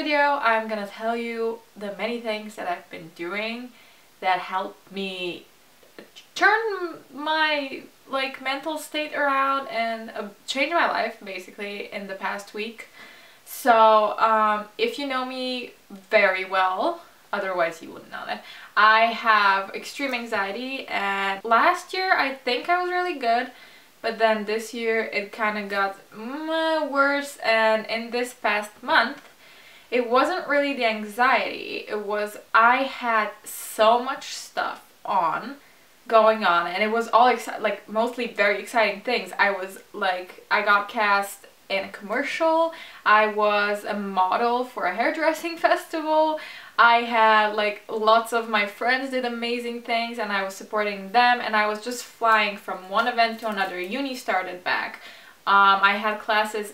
video, I'm gonna tell you the many things that I've been doing that helped me turn my mental state around and change my life basically in the past week. So if you know me very well, otherwise you wouldn't know that, I have extreme anxiety, and last year I think I was really good, but then this year it kind of got worse, and in this past month it wasn't really the anxiety, it was I had so much stuff going on, and it was all mostly very exciting things. I got cast in a commercial, I was a model for a hairdressing festival, I had lots of my friends did amazing things and I was supporting them, and I was just flying from one event to another. Uni started back. I have classes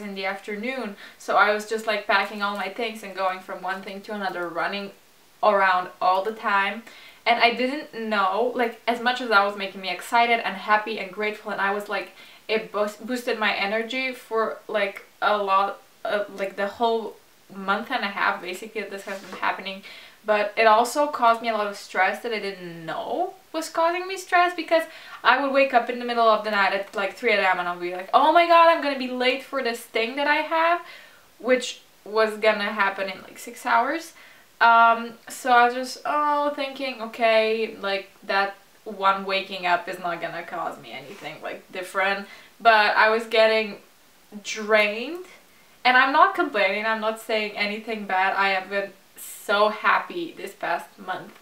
in the afternoon, so I was just packing all my things and going from one thing to another, running around all the time. And I didn't know, as much as that was making me excited and happy and grateful, and I was it boosted my energy for a lot of the whole month and a half basically that this has been happening. But it also caused me a lot of stress that I didn't know was causing me stress, because I would wake up in the middle of the night at 3 a.m. and I'll be like, oh my god, I'm gonna be late for this thing that I have, which was gonna happen in 6 hours. So I was just thinking, okay, that one waking up is not gonna cause me anything different, but I was getting drained, and I'm not complaining, I'm not saying anything bad. I have been so happy this past month,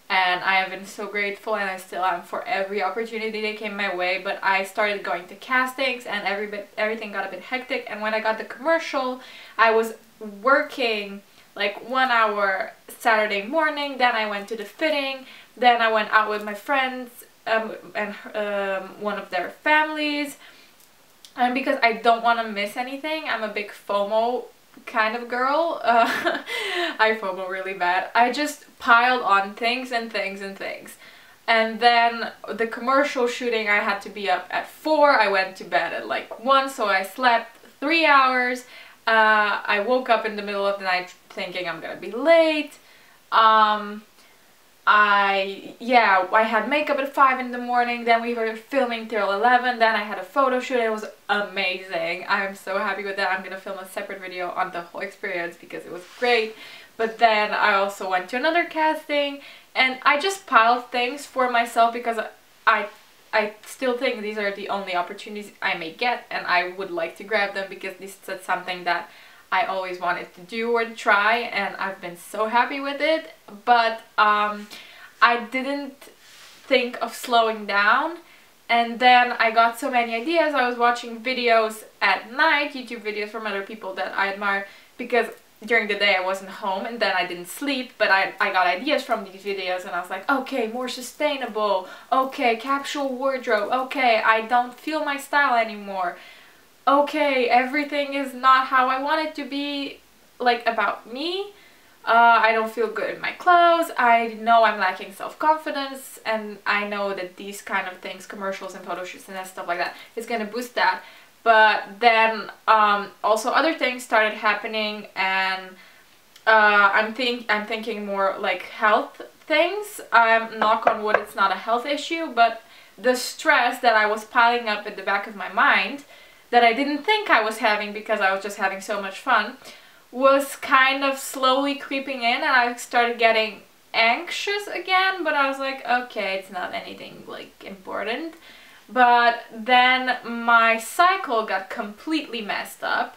and I have been so grateful, and I still am for every opportunity that came my way. But I started going to castings and everything got a bit hectic, and when I got the commercial I was working 1 hour Saturday morning, then I went to the fitting, then I went out with my friends and one of their families, and because I don't want to miss anything, I'm a big FOMO kind of girl. I FOMO really bad. I just piled on things and things and things. And then the commercial shooting, I had to be up at 4, I went to bed at 1, so I slept 3 hours. I woke up in the middle of the night thinking I'm gonna be late. I had makeup at 5 in the morning, then we were filming till 11, then I had a photo shoot. It was amazing. I'm so happy with that. I'm gonna film a separate video on the whole experience because it was great. But then I also went to another casting, and I just piled things for myself because I still think these are the only opportunities I may get, and I would like to grab them because this is something that I always wanted to do or try, and I've been so happy with it. But I didn't think of slowing down, and then I got so many ideas. I was watching videos at night, YouTube videos from other people that I admire, because during the day I wasn't home and then I didn't sleep, but I got ideas from these videos, and I was like, okay, more sustainable, okay, capsule wardrobe, okay, I don't feel my style anymore, okay, everything is not how I want it to be, about me. I don't feel good in my clothes, I know I'm lacking self-confidence, and I know that these kind of things, commercials and photo shoots and stuff like that, is gonna boost that. But then also other things started happening, and I'm thinking more health things. Knock on wood, it's not a health issue, but the stress that I was piling up at the back of my mind that I didn't think I was having because I was just having so much fun was kind of slowly creeping in, and I started getting anxious again. But I was like, okay, it's not anything important. But then my cycle got completely messed up,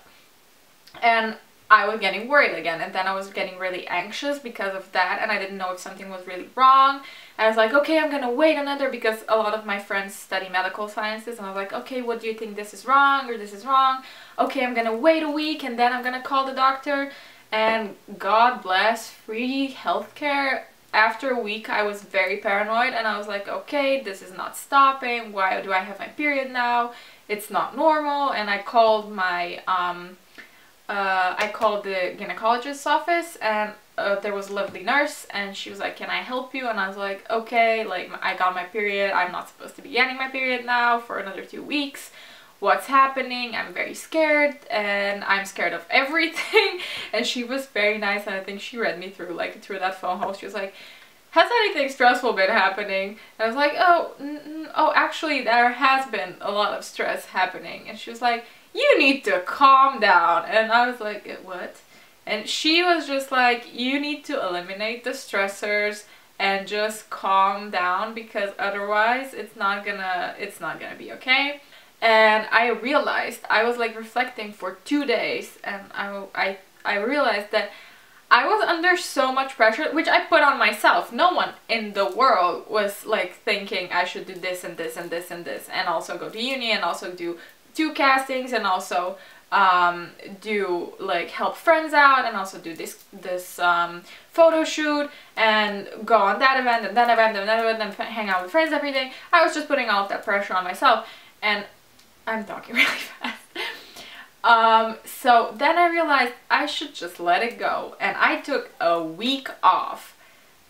and I was getting worried again, and then I was getting really anxious because of that, and I didn't know if something was really wrong. And I was like, okay, I'm gonna wait another, because a lot of my friends study medical sciences, and I was like, okay, what do you think, this is wrong or this is wrong? Okay, I'm gonna wait a week and then I'm gonna call the doctor. And God bless free healthcare. After a week I was very paranoid, and I was like, okay, this is not stopping. Why do I have my period now? It's not normal. And I called my I called the gynecologist's office, and there was a lovely nurse, and she was like, can I help you? And I was like, okay, I got my period, I'm not supposed to be getting my period now for another 2 weeks. What's happening? I'm very scared, and I'm scared of everything. And she was very nice, and I think she read me through that phone call. She was like, has anything stressful been happening? And I was like, oh, actually there has been a lot of stress happening. And she was like, you need to calm down. And I was like, what? And she was just like, you need to eliminate the stressors and just calm down, because otherwise it's not gonna be okay. And I realized, I was like reflecting for 2 days, and I realized that I was under so much pressure, which I put on myself. No one in the world was like thinking I should do this and this and this and this, and also go to uni, and also do 2 castings, and also do like help friends out, and also do this photo shoot, and go on that event and that event and that event, and hang out with friends every day. I was just putting all of that pressure on myself, and I'm talking really fast. So then I realized I should just let it go, and I took a week off.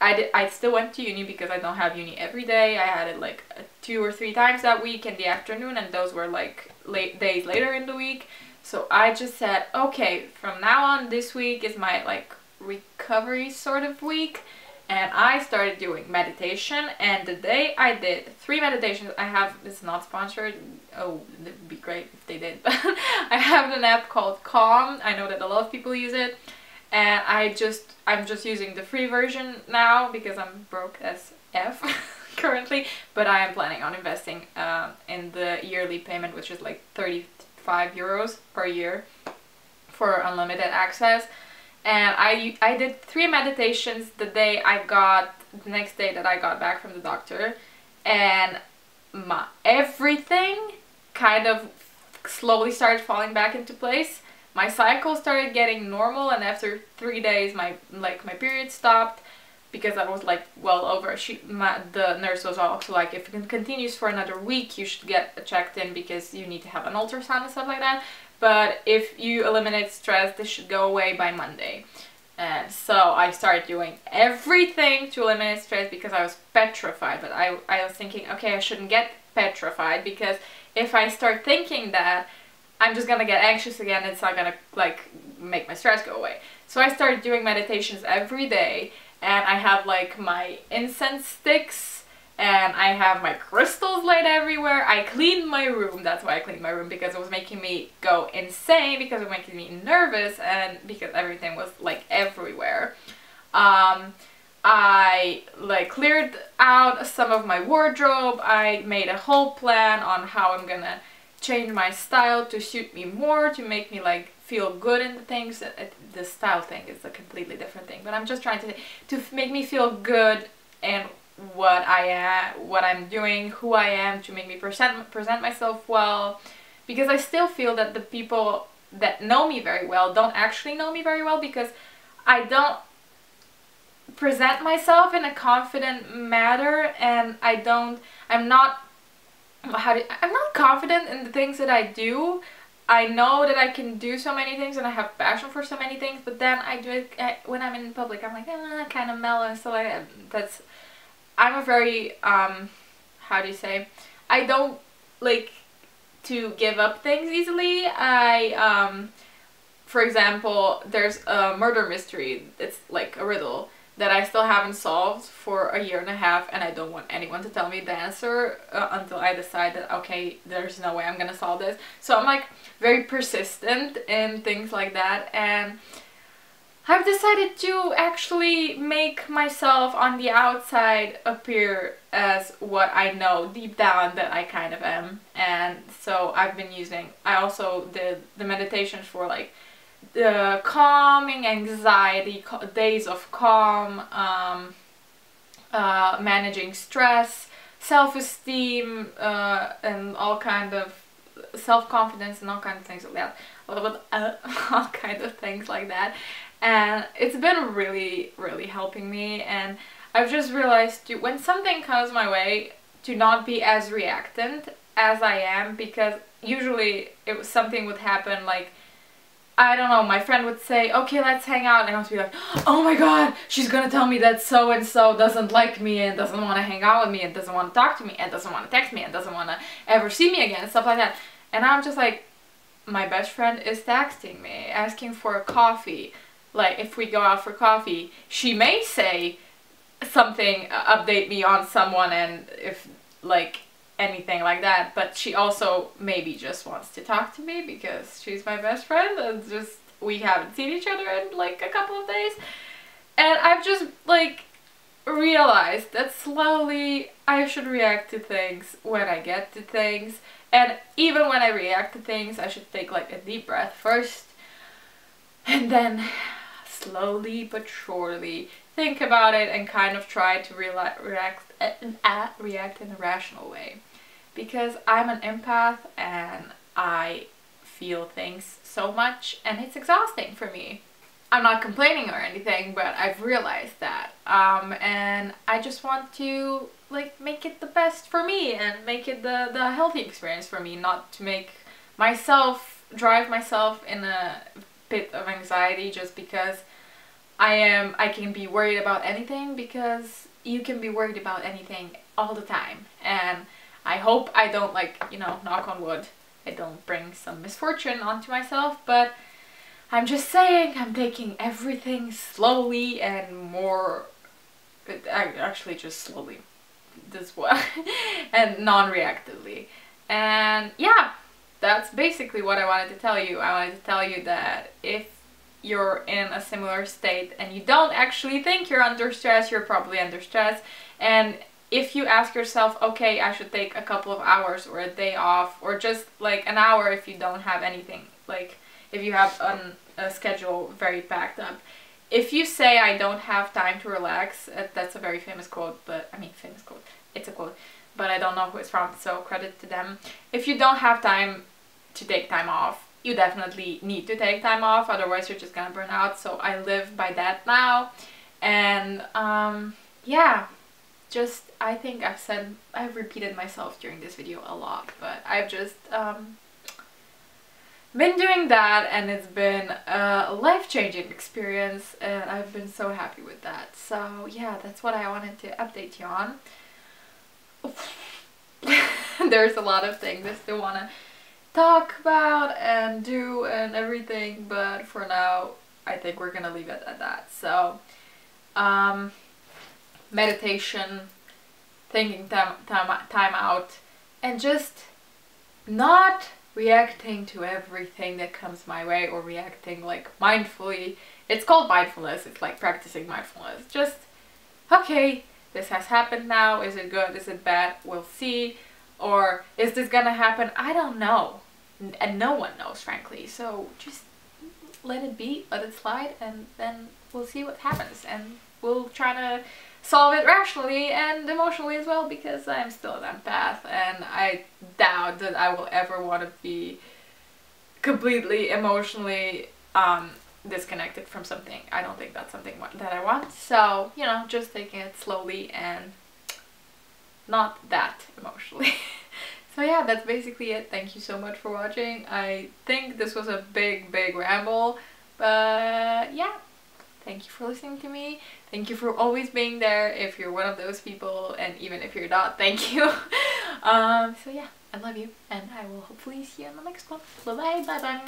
I still went to uni because I don't have uni every day. I had it like 2 or 3 times that week in the afternoon, and those were like days later in the week. So I just said, okay, from now on, this week is my like recovery sort of week. And I started doing meditation, and the day I did 3 meditations, it's not sponsored, oh, it'd be great if they did, but I have an app called Calm. I know that a lot of people use it, and I'm just using the free version now because I'm broke as F currently, but I am planning on investing in the yearly payment, which is like 35 euros per year for unlimited access. And I did 3 meditations the next day that I got back from the doctor, and everything kind of slowly started falling back into place. My cycle started getting normal, and after 3 days my period stopped, because I was like well over. The nurse was also like, if it continues for another week, you should get checked in because you need to have an ultrasound and stuff like that. But if you eliminate stress, this should go away by Monday. And so I started doing everything to eliminate stress because I was petrified. But I was thinking, okay, I shouldn't get petrified, because if I start thinking that, I'm just gonna get anxious again. It's not gonna like make my stress go away. So I started doing meditations every day, and I have like my incense sticks, and I have my crystals laid everywhere. I cleaned my room. That's why I cleaned my room, because it was making me go insane, because it was making me nervous, and because everything was like everywhere. I like cleared out some of my wardrobe. I made a whole plan on how I'm gonna change my style to suit me more, to make me like feel good in the things. The style thing is a completely different thing, but I'm just trying to make me feel good in what I'm doing, who I am, to make me present myself well, because I still feel that the people that know me very well don't actually know me very well, because I don't present myself in a confident manner, and I'm not confident in the things that I do. I know that I can do so many things, and I have passion for so many things, but then I do it when I'm in public. I'm like kind of mellow and stuff like that. I'm a very, how do you say, I don't like to give up things easily. For example, there's a murder mystery, it's like a riddle, that I still haven't solved for a year and a half, and I don't want anyone to tell me the answer until I decide that, okay, there's no way I'm gonna solve this. So I'm like very persistent in things like that, and I've decided to actually make myself on the outside appear as what I know deep down that I kind of am. And so I also did the meditations for like the calming anxiety, days of calm, managing stress, self-esteem, and all kind of self-confidence, and all kind of things like that. All kind of things like that. And it's been really, really helping me. And I've just realized when something comes my way, to not be as reactant as I am, because usually something would happen, like, I don't know, my friend would say, okay, let's hang out, and I would be like, oh my god, she's gonna tell me that so-and-so doesn't like me, and doesn't want to hang out with me, and doesn't want to talk to me, and doesn't want to text me, and doesn't want to ever see me again, and stuff like that. And I'm just like, my best friend is texting me, asking for a coffee. like if we go out for coffee, she may say something, update me on someone, and if like anything like that, but she also maybe just wants to talk to me because she's my best friend and just we haven't seen each other in like a couple of days. And I've just like realized that slowly I should react to things when I get to things, and even when I react to things I should take like a deep breath first and then slowly but surely think about it and kind of try to react in a rational way, because I'm an empath and I feel things so much and it's exhausting for me. I'm not complaining or anything, but I've realized that and I just want to like make it the best for me and make it the healthy experience for me, not to make myself drive myself in a pit of anxiety just because I can be worried about anything, because you can be worried about anything all the time. And I hope I don't, like, you know, knock on wood, I don't bring some misfortune onto myself, but I'm just saying I'm taking everything slowly and more, actually just slowly, this one, and non-reactively. And yeah, that's basically what I wanted to tell you. I wanted to tell you that if you're in a similar state and you don't actually think you're under stress, you're probably under stress. And if you ask yourself, okay, I should take a couple of hours or a day off, or just like an hour if you don't have anything, like if you have a schedule very packed up. If you say, I don't have time to relax, that's a very famous quote, but I mean, famous quote, it's a quote, but I don't know who it's from, so credit to them. If you don't have time to take time off, you definitely need to take time off, otherwise you're just gonna burn out. So I live by that now. And yeah, just I think I've repeated myself during this video a lot, but I've just been doing that, and it's been a life-changing experience and I've been so happy with that. So yeah, that's what I wanted to update you on. There's a lot of things I still want to talk about and do and everything, but for now I think we're gonna leave it at that. So meditation, taking time out, and just not reacting to everything that comes my way, or reacting like mindfully. It's called mindfulness, it's like practicing mindfulness. Just, okay, this has happened now, is it good, is it bad, we'll see. Or is this gonna happen? I don't know. And no one knows, frankly. So just let it be, let it slide, and then we'll see what happens. And we'll try to solve it rationally and emotionally as well, because I'm still an empath and I doubt that I will ever want to be completely emotionally disconnected from something. I don't think that's something that I want. So, you know, just taking it slowly and not that emotionally. So yeah, that's basically it. Thank you so much for watching. I think this was a big ramble, but yeah, thank you for listening to me. Thank you for always being there if you're one of those people, and even if you're not, thank you. So yeah, I love you, and I will hopefully see you in the next one. Bye bye.